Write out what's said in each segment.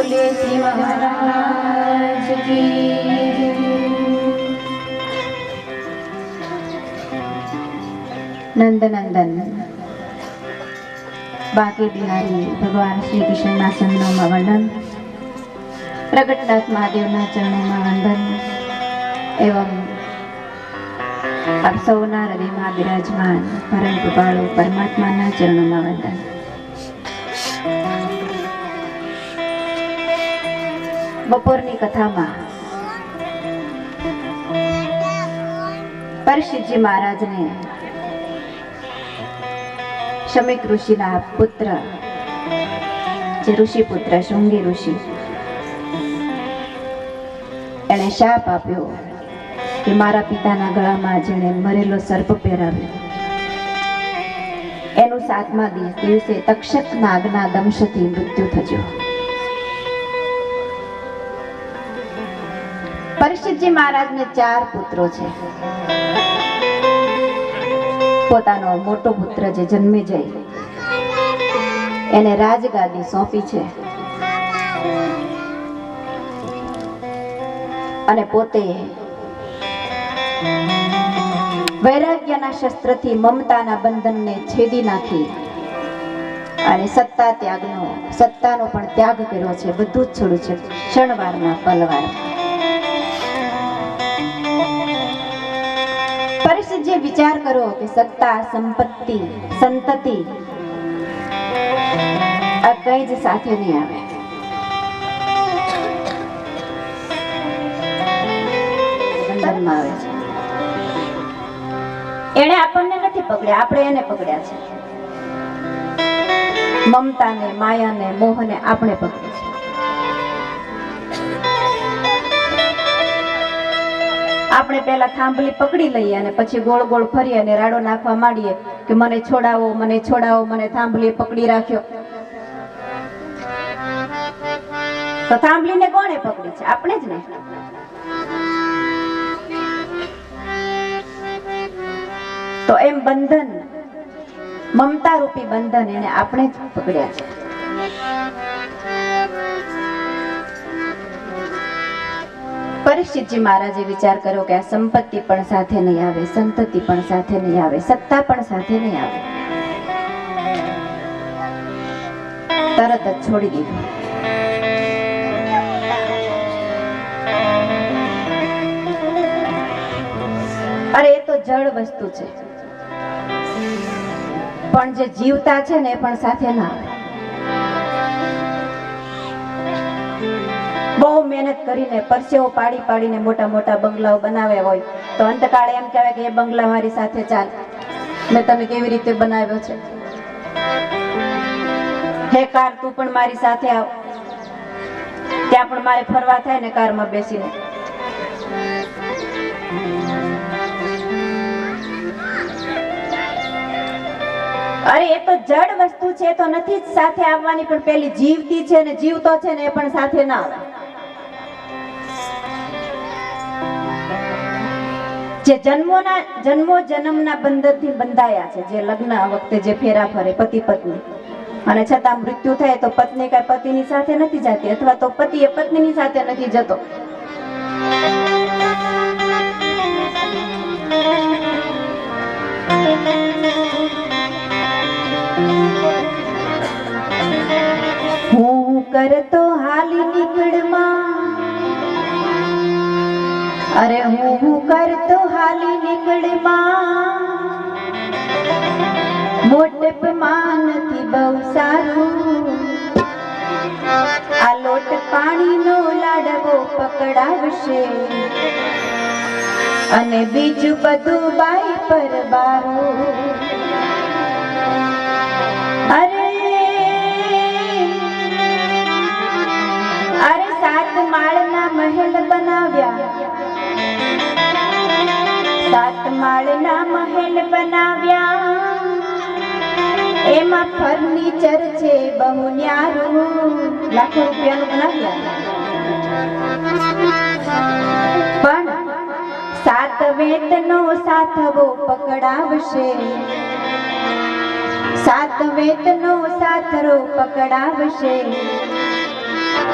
बोले श्री महाराज की। नंदनंदन बाके बिहारी भगवान श्री कृष्ण ना चरणों में वंदन, प्रगटनाथ महादेव ना चरणों में वंदन एवं आप सौना हृदय में विराजमान परम कृपाळु परमात्मा ना चरणों में वंदन। बपोरनी कथा में परीक्षित जी महाराज ने शमीक ऋषि ना पुत्र जे ऋषि पुत्र शृंगी ऋषि एने शाप आप्यो कि मारा पिताना गळामां जेणे मरेलो सर्प પહેરાવ્યો એનું 7મા દિવસે તક્ષક નાગના દંશથી મૃત્યુ થયું। પરીક્ષિતજી મહારાજને 4 પુત્રો છે। પોતાનો મોટો પુત્ર જે જન્મે જાય એને રાજગાદી સોંપી છે અને પોતે વૈરાગ્યના શસ્ત્રથી મમતાના બંધનને છેદી નાખી અને સત્તાનો પણ ત્યાગ કર્યો છે। બધું જ છોડ્યું છે ક્ષણવારના પલવાર। પરિસ્થિતિ જે વિચાર કરો કે સત્તા સંપત્તિ સંતતિ આ કઈ જ સાથે નહીં આવે। બંધનમાં આવે છે। એણે આપણને નથી પકડ્યા, આપણે એને પકડ્યા છે। મમતાને માયાને મોહને આપણે પકડ્યા છે। આપણે પહેલા થાંભલી પકડી લઈએ અને પછી ગોળ ગોળ ફરી અને રાડો નાખવા માંડીએ કે મને છોડાવો મને છોડાવો, મને થાંભલીએ પકડી રાખ્યો। તો થાંભલીને કોણે પકડી છે? આપણે જ ને। તો એમ બંધન મમતા રૂપી બંધન એને આપણે જ પકડ્યા છે। પરીક્ષિતજી મહારાજે વિચાર કર્યો કે આ સંપત્તિ પણ સાથે નહીં આવે, સંતતિ પણ સાથે નહીં આવે, સત્તા પણ સાથે નહીં આવે। તરત જ છોડી દીધું। અરે એ તો જળ વસ્તુ છે, પણ જે જીવતા છે ને એ પણ સાથે ના આવે। બહુ મહેનત કરીને પરસેવો પાડી પાડીને મોટા મોટા બંગલાઓ બનાવ્યા હોય તો અંતકાળે એમ કહેવાય કે એ બંગલા મારી સાથે ચાલ, મેં તને કેવી રીતે બનાવ્યો છે, હે કાર તું પણ મારી સાથે આવ, ત્યાં પણ મારે ફરવા થાય ને કારમાં બેસીને। અરે એ તો જડ વસ્તુ છે, તો નથી જ સાથે આવવાની, પણ પેલી જીવતી છે ને જીવતો છે ને એ પણ સાથે ના આવે। જે જન્મો જન્મના બંધનથી બંધાયા છે, જે લગ્ન વખતે જે ફેરા ફરે પતિ પત્ની અને છતાં મૃત્યુ થાય તો પત્ની કઈ પતિની સાથે નથી જતી અથવા તો પતિ એ પત્નીની સાથે નથી જતો। હું કરતો હાલી નીકળમાં, અરે હું કરતો હાલી નીકળમાં, મોટપમાં નથી બહુ સારું, આ લોટ પાણીનો લાડવો પકડાવશે અને બીજું બધું બાઈ પર બારું। અરે 7 માળના મહેલ બનાવ્યા, 7 માળના મહેલ બનાવ્યા, એમાં ફર્નિચર છે બહુ ન્યારું, લાખો રૂપિયાનું બનાવ્યા, પણ 7 વેતનો સાથવો પકડાવશે, 7 વેતનો સાથરો પકડાવશે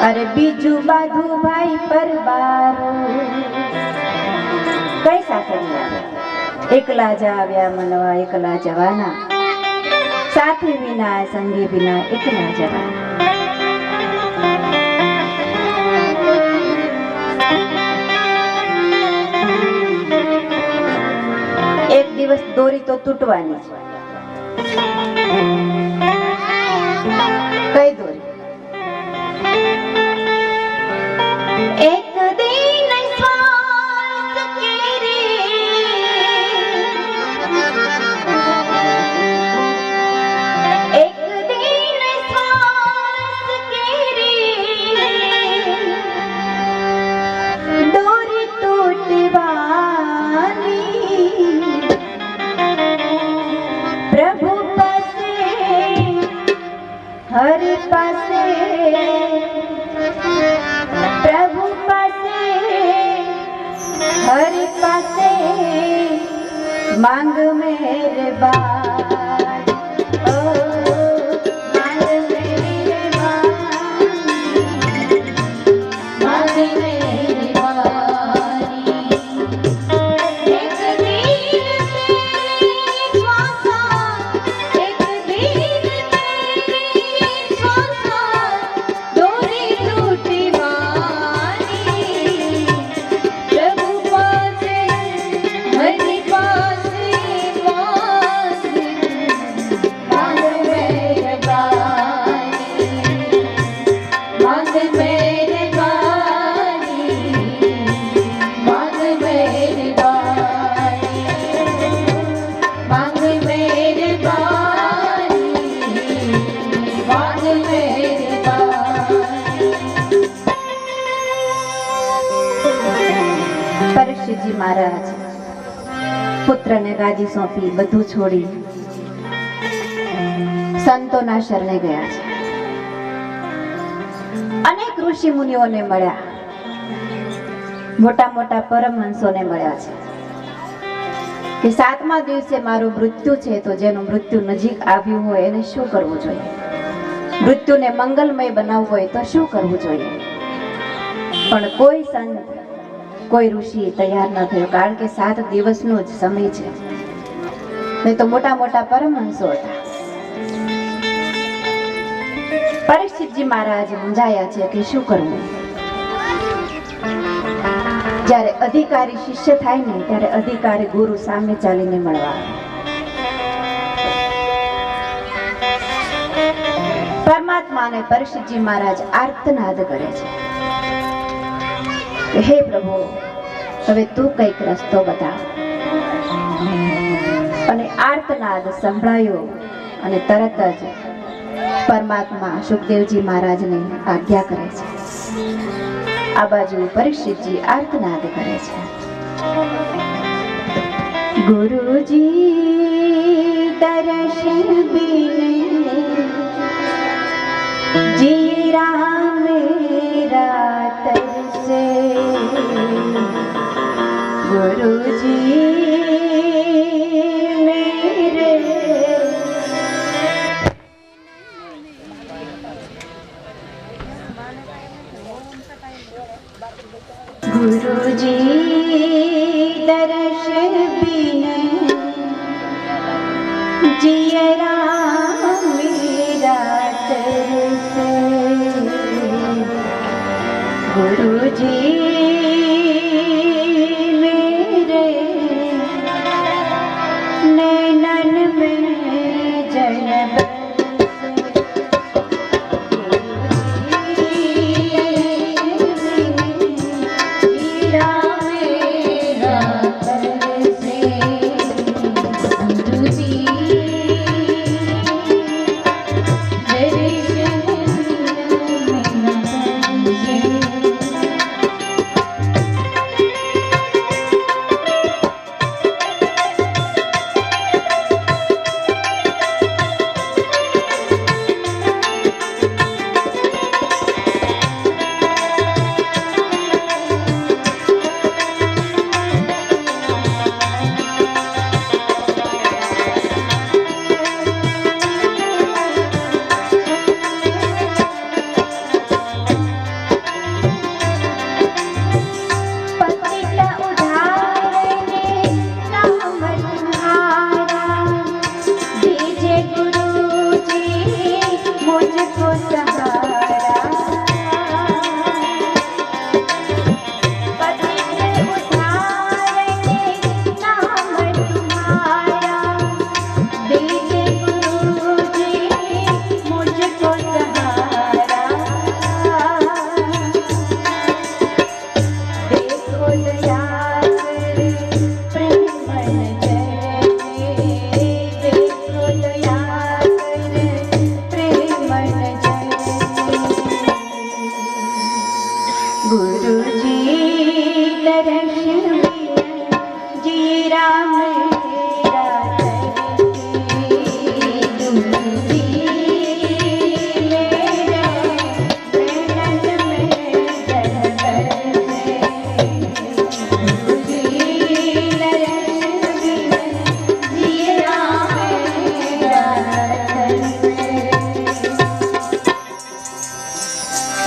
अरे बीजू बाधु भाई परबारो कई સાથે નહીં આવે એકલા જાવ્યા મનવા એકલા જવાના સાથી વિના સંગી વિના એકલા જવાના એક દિવસ દોરી તો તૂટવાની છે કઈ દોરી एक दिन श्वास केरे एक दिन श्वास केरे डोरी टूटवानी प्रभु पासे हरि पासे प्रभु पासे हरि पासे मांग मेरे बार ओ मांग मेरे बार मांग मेरे बारी एक दिन तेरी श्वासा एक दिन तेरी श्वासा डोरी टूटी પરીક્ષિતજી મહારાજ પુત્રને ગાદી સોંપી બધું છોડી સંતોના શરણે ગયા છે અનેક ઋષિ મુનિઓને મળ્યા મોટા મોટા પરમહંસોને મળ્યા છે કે 7મા દિવસે મારું મૃત્યુ છે તો જેનું મૃત્યુ નજીક આવ્યું હોય એને શું કરવું જોઈએ મૃત્યુને મંગલમય બનાવવું હોય તો શું કરવું જોઈએ પણ કોઈ સંત કોઈ ઋષિ તૈયાર ન થયો કારણ કે 7 દિવસનો જ સમય છે નહીં તો મોટા મોટા પરમહંસો હતા પરીક્ષિતજી મહારાજ મૂંઝાયા છે કે શું કરવું જ્યારે અધિકારી શિષ્ય થાય ને ત્યારે અધિકારી ગુરુ સામે ચાલીને મળવા પરમાત્માને પરીક્ષિતજી મહારાજ આર્તનાદ કરે છે હે પ્રભુ હવે તું કઈક રસ્તો બતાવ અને આર્તનાદ સંભળાયો અને તરત જ પરમાત્મા સુખદેવજી મહારાજને આજ્ઞા કરે છે આ બાજુ પરીક્ષિતજી આર્તનાદ કરે છે ગુરુજી દર્શન બિને જીરા મેરા तरसे गुरुजी मेरे गुरुजी दर्शन बिन जियरा मेरा तरसे गुरुजी मेरे नैनन में जल बरसे हीरा मेरा तरसे गुरुजी गुरुजी दर्शन जी राम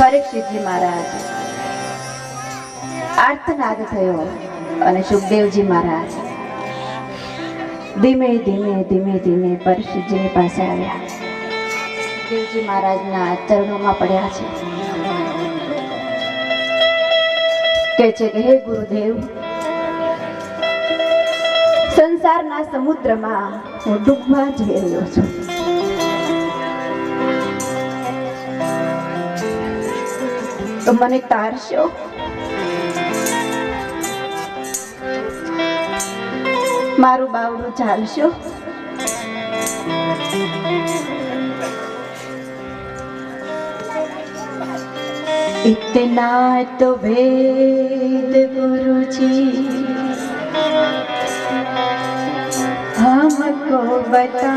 પરીક્ષિતજી મહારાજ આર્તનાદ થયો અને સુખદેવજી મહારાજ ધીમે ધીમે ધીમે ધીમે પરીક્ષિતજીની પાસે આવ્યા. સુખદેવજી મહારાજના ચરણોમાં પડ્યા છે. કહે છે કે હે ગુરુદેવ, સંસારના સમુદ્રમાં હું ડૂબવા જઈ રહ્યો છું. તો મને તારશો? મારું બાવડું ચાલશો? इतना तो वेद गुरुजी हमको बता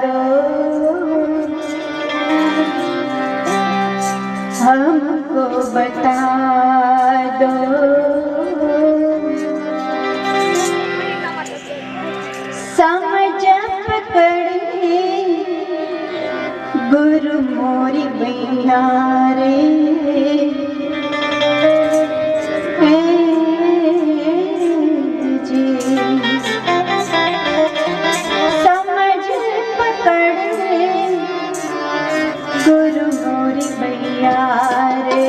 दो, हमको बता दो. समझ पकड़े गुरु मोरी बैया रे, समझ पकड़े गुरु मोरी बैया रे.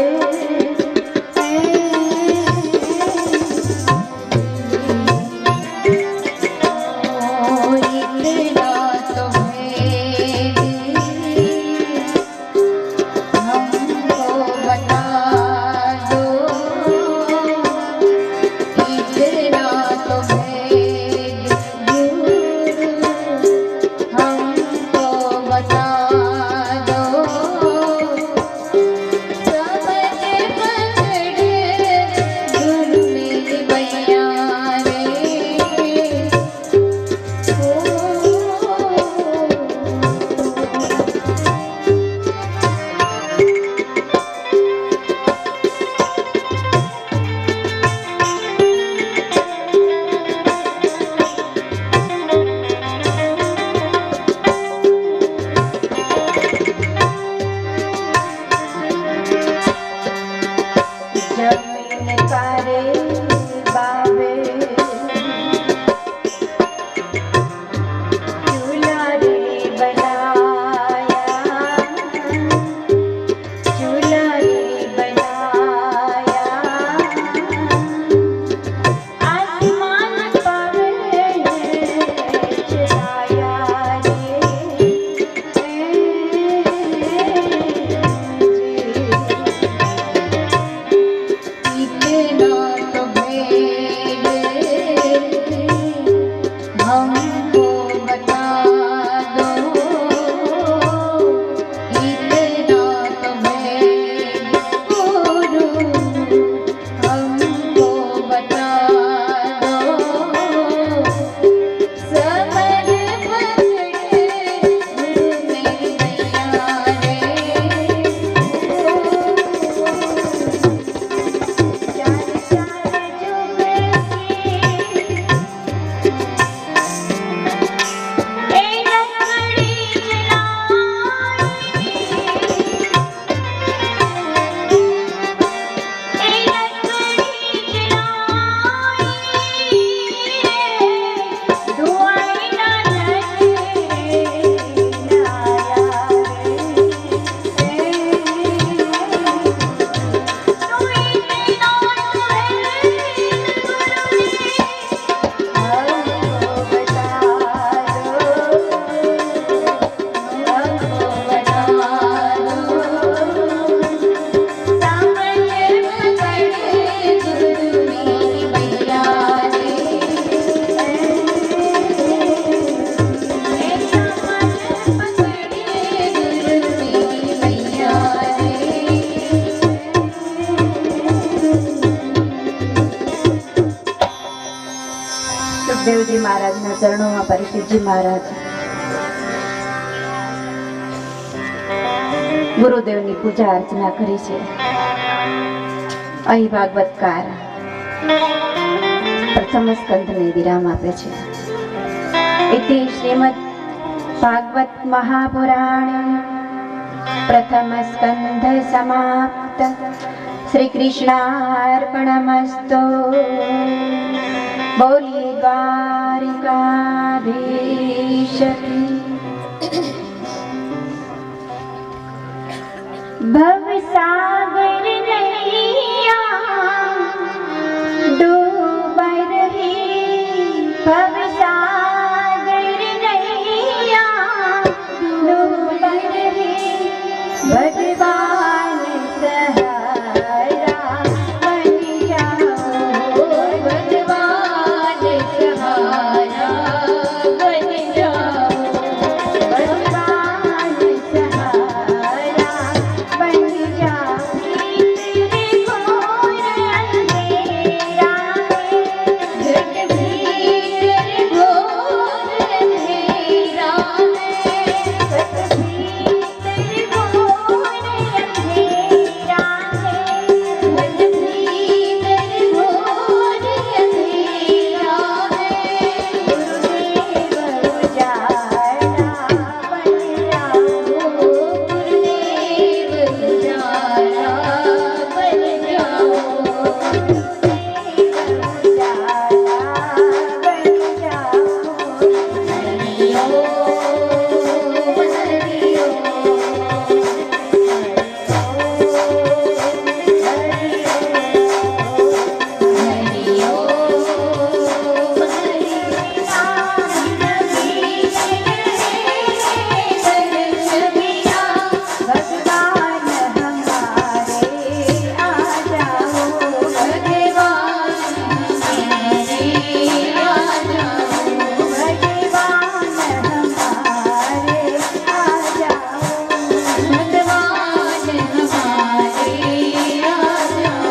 દેવજી મહારાજના ચરણોમાં પરીક્ષિતજી મહારાજ ગુરુદેવની પૂજા અર્ચના કરી છે. અહીં ભાગવતકાર પ્રથમ સ્કંદને વિરામ આપે છે. इति श्रीमद् भागवत महापुराण प्रथम स्कंध समाप्त. श्री कृष्णार्पणमस्तु. बोलिए द्वारिकाधीश की. भवसागर नैया डूब रही, भवसागर नैया डूब रही, भगवान सहारा बन जाओ, भगवान सहारा बन जाओ, भगवान सहारा बन जाओ. तेरे घोर अंधेरा है, घट भीतर घोर अंधेरा है, घट भीतर घोर अंधेरा है, घट भीतर घोर अंधेरा है. गुरुदेव उजाला बन जाओ, गुरुदेव उजाला बन जाओ, गुरुदेव उजाला बन जाओ. हरि ओम, हरि भगवान हमारे आ जाओ, भगवान हमारे आ जाओ, भगवान हमारे आ जाओ, भगवान हमारे आ जाओ.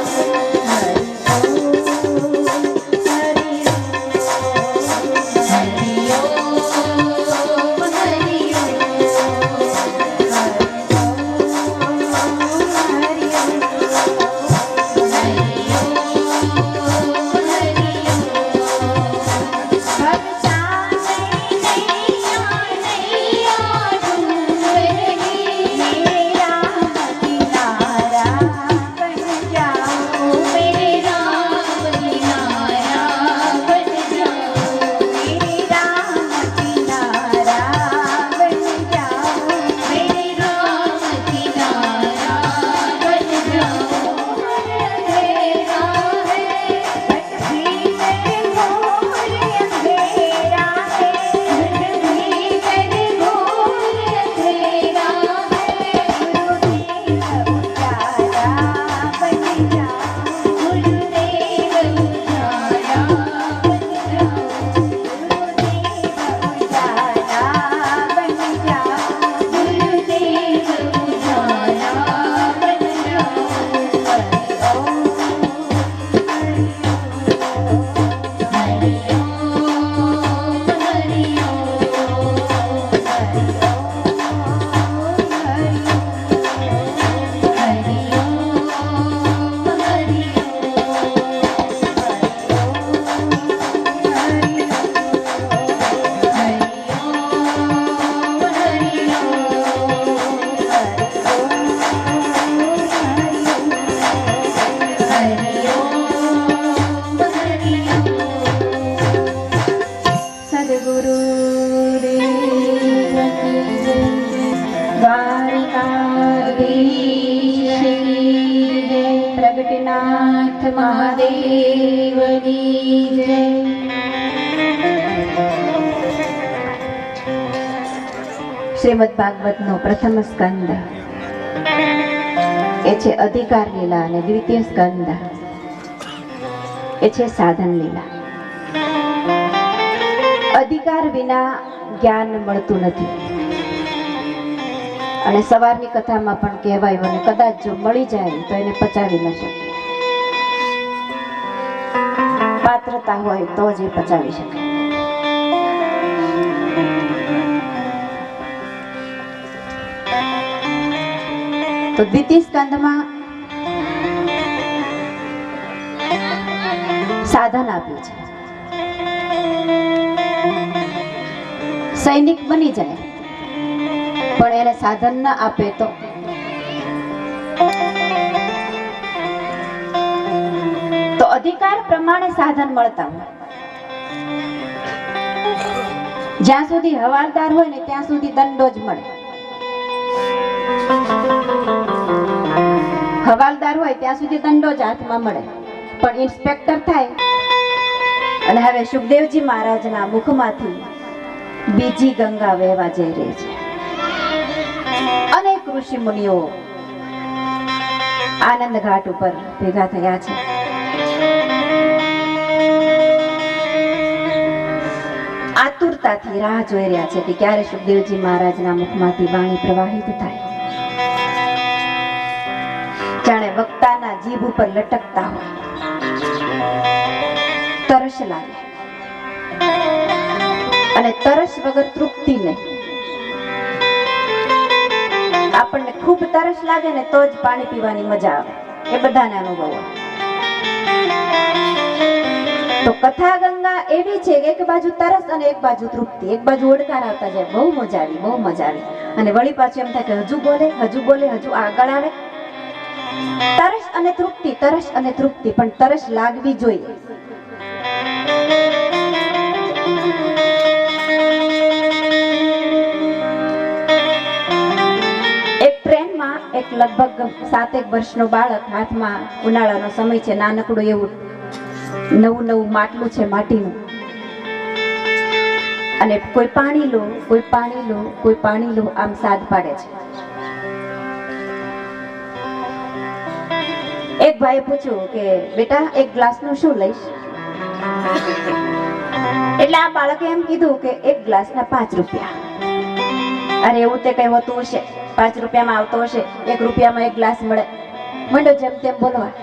हरि ओम, हरि પ્રગટનાથ મહાદેવની જય. શ્રીમદ ભાગવતનો પ્રથમ સ્કંદ એ છે અધિકાર લીલા અને દ્વિતીય સ્કંદ એ છે સાધન લીલા. અધિકાર વિના જ્ઞાન મળતું નથી અને સવારની કથામાં પણ કહેવાયું અને કદાચ જો મળી જાય તો એને પચાવી ન શકે. પાત્રતા હોય તો જ એ પચાવી શકે. તો દ્વિતીય સ્કંદમાં સાધન આપ્યું છે. સૈનિક બની જાય પણ એને સાધન ન આપે તો અધિકાર પ્રમાણે સાધન મળતા હોય. જ્યાં સુધી હવાલદાર હોય ને ત્યાં સુધી દંડો જ મળે. હવાલદાર હોય ત્યાં સુધી દંડો જ હાથમાં મળે, પણ ઇન્સ્પેક્ટર થાય અને હવે સુખદેવજી મહારાજના મુખમાંથી બીજી ગંગા વહેવા જઈ રહી છે. અનેક ઋષિ મુનિઓ આનંદ ઘાટ ઉપર ભેગા થયા છે. આતુરતાથી રાહ જોઈ રહ્યા છે કે ક્યારે સુખદેવજી મહારાજના મુખમાંથી વાણી પ્રવાહિત થાય. જાણે વક્તાના જીભ ઉપર લટકતા હોય. તરસ લાગે અને તરસ વગર તૃપ્તિ નહીં. આપણને ખૂબ તરસ લાગે ને તો જ પાણી પીવાની મજા આવે, એ બધાને અનુભવ. તો કથા ગંગા એવી છે કે એક બાજુ તરસ અને એક બાજુ તૃપ્તિ, એક બાજુ ઓડકાર આવતા જાય. બહુ મજા આવી, બહુ મજા આવી. અને વળી પાછું એમ થાય કે હજુ બોલે, હજુ બોલે, હજુ આગળ આવે. તરસ અને તૃપ્તિ, તરસ અને તૃપ્તિ, પણ તરસ લાગવી જોઈએ. એક ટ્રેનમાં એક લગભગ 7 વર્ષનો બાળક, હાથમાં ઉનાળાનો સમય છે, નાનકડું એવું નવું માટલું છે માટીનું, અને કોઈ પાણી લો, કોઈ પાણી લો, કોઈ પાણી લો, આમ સાદ પાડે છે. એક ભાઈએ પૂછ્યું કે બેટા એક ગ્લાસનું શું લઈશ? એટલે આ બાળકે એમ કીધું કે એક ગ્લાસના 5 રૂપિયા. અરે એવું તે કઈ હોતું હશે, 5 રૂપિયામાં આવતો હશે, 1 રૂપિયામાં એક ગ્લાસ મળે. મંડો જેમ તેમ બોલવા.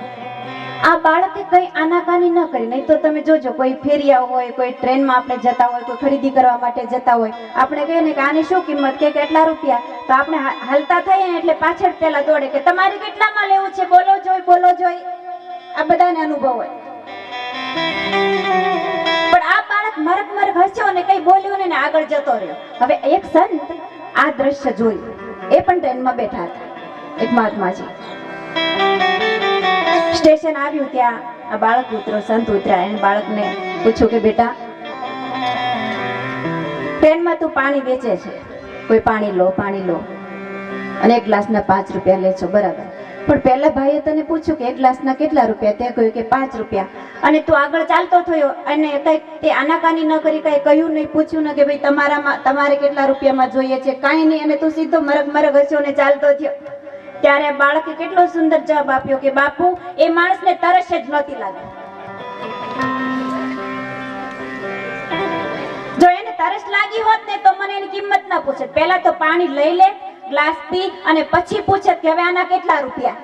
આ બાળકે કઈ આનાકાની ન કરી. નહીં તો તમે જોજો, કોઈ ફેરિયા હોય, કોઈ ટ્રેનમાં આપણે જતા હોય, કોઈ ખરીદી કરવા માટે જતા હોય, આપણે કહીએ ને કે આની શું કિંમત, કે કેટલા રૂપિયા, તો આપણે હાલતા થઈએ ને એટલે પાછળ પેલા દોડે કે તમારે કેટલામાં લેવું છે, બોલો જોઈ, બોલો જોઈ. આ બધાને અનુભવ હોય. પણ આ બાળક મરક મરક હસ્યો ને કઈ બોલ્યું ને આગળ જતો રહ્યો. હવે એક સંત આ દ્રશ્ય જોયું, એ પણ ટ્રેનમાં બેઠા હતા, એક મહાત્માજી. સ્ટેશન આવ્યું, ત્યાં આ બાળક ઉતરો, સંત ઉતર્યા. એને બાળકને પૂછ્યું કે બેટા, ટ્રેનમાં તું પાણી વેચે છે, કોઈ પાણી લો, પાણી લો, અને એક ગ્લાસના 5 રૂપિયા લે છો, બરાબર. પણ પહેલા ભાઈએ તને પૂછ્યું કે એક ગ્લાસના કેટલા રૂપિયા? તે કહ્યું કે 5 રૂપિયા. અને તું આગળ ચાલતો થયો અને કઈ તે આનાકાની ન કરી, કઈ કહ્યું નહીં, પૂછ્યું ને કે ભાઈ તમારે કેટલા રૂપિયામાં જોઈએ છે, કાંઈ નહીં, અને તું સીધો મરગ મરગ હસ્યો ને ચાલતો થયો. ત્યારે બાળકે કેટલો સુંદર જવાબ આપ્યો કે બાપુ, એ માણસને તરસ જ નહોતી લાગી. જો એને તરસ લાગી હોત ને તો મને એની કિંમત ના પૂછે. પહેલા તો પાણી લઈ લે, ગ્લાસ પી, અને પછી પૂછે કે હવે આના કેટલા રૂપિયા.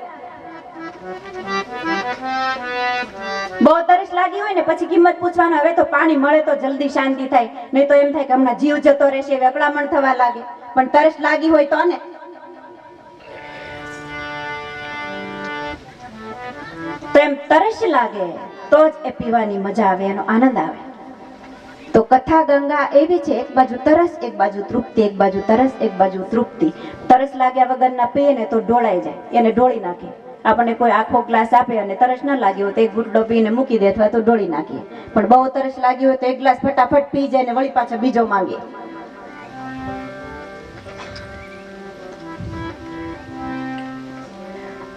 બહુ તરસ લાગી હોય ને પછી કિંમત પૂછવાનો. હવે તો પાણી મળે તો જલ્દી શાંતિ થાય, નહીં તો એમ થાય કે હમણાં જીવ જતો રહેશે, વેકળામણ થવા લાગે. પણ તરસ લાગી હોય તો ને. તો એમ તરસ લાગે તો જ એ પીવાની મજા આવે, એનો આનંદ આવે. તો કથા ગંગા એવી છે, એક બાજુ તરસ, એક બાજુ તૃપ્તિ, એક બાજુ તરસ, એક બાજુ તૃપ્તિ. તરસ લાગ્યા વગરના પીએ ને તો ઢોળાઈ જાય, એને ઢોળી નાખે. આપણને કોઈ આખો ગ્લાસ આપે અને તરસ ન લાગી હોય તો એક ગુટડો પીને મૂકી દે, અથવા તો ઢોળી નાખીએ. પણ બહુ તરસ લાગી હોય તો એક ગ્લાસ ફટાફટ પી જાય ને વળી પાછા બીજો માંગે.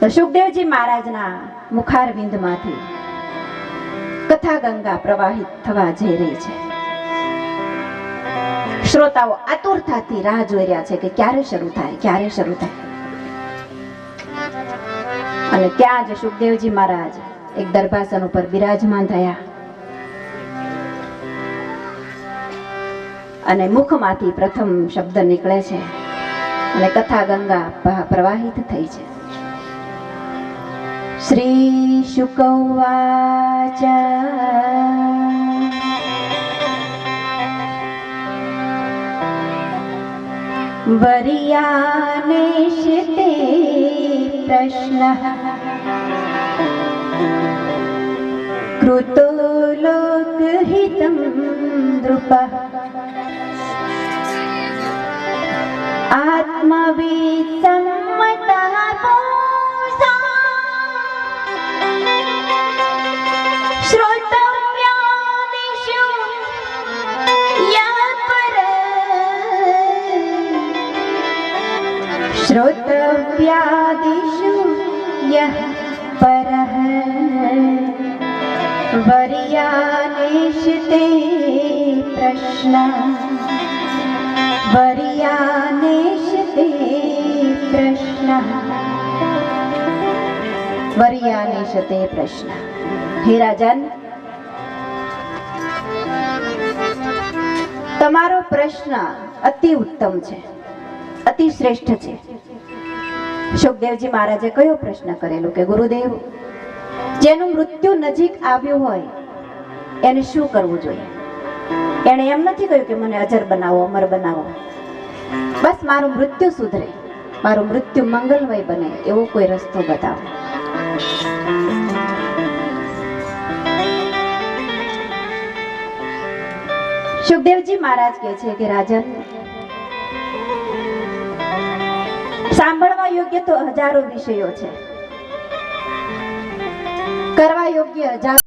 તો સુખદેવજી મહારાજના મુખારવિંદમાંથી કથા ગંગા પ્રવાહિત થવા જઈ રહી છે. શ્રોતાઓ આતુરતાથી રાહ જોઈ રહ્યા છે કે ક્યારે શરૂ થાય, ક્યારે શરૂ થાય. અને ત્યાં જ સુખદેવજી મહારાજ એક દરબાસન ઉપર બિરાજમાન થયા અને મુખમાંથી પ્રથમ શબ્દ નીકળે છે અને કથા ગંગા પ્રવાહિત થઈ છે. શ્રી શુક ઉવાચ વરિયાને શિતે પ્રશ્નઃ કૃતો લોકહિતં નૃપઃ આત્મવિદ સંમતઃ પૂષા શ્રોતવ્યાદિષુ યઃ श्रोतव्यादिषु यः परः वर्यानेषते प्रश्नः वर्यानेषते प्रश्नः वर्यानेषते प्रश्नः। हे राजन, તમારો પ્રશ્ન અતિ ઉત્તમ છે, અતિ શ્રેષ્ઠ છે. સુખદેવજી મહારાજે કયો પ્રશ્ન કરેલો કે ગુરુદેવ, જેનું મૃત્યુ નજીક આવ્યું હોય એને શું કરવું જોઈએ? એને એમ નથી કહ્યું કે મને અજર બનાવો, અમર બનાવો, બસ મારું મૃત્યુ સુધરે, મારું મૃત્યુ મંગલમય બને એવો કોઈ રસ્તો બતાવો. સુખદેવજી મહારાજ કહે છે કે રાજન, સાંભળવા યોગ્ય તો હજારો વિષયો છે, કરવા યોગ્ય હજારો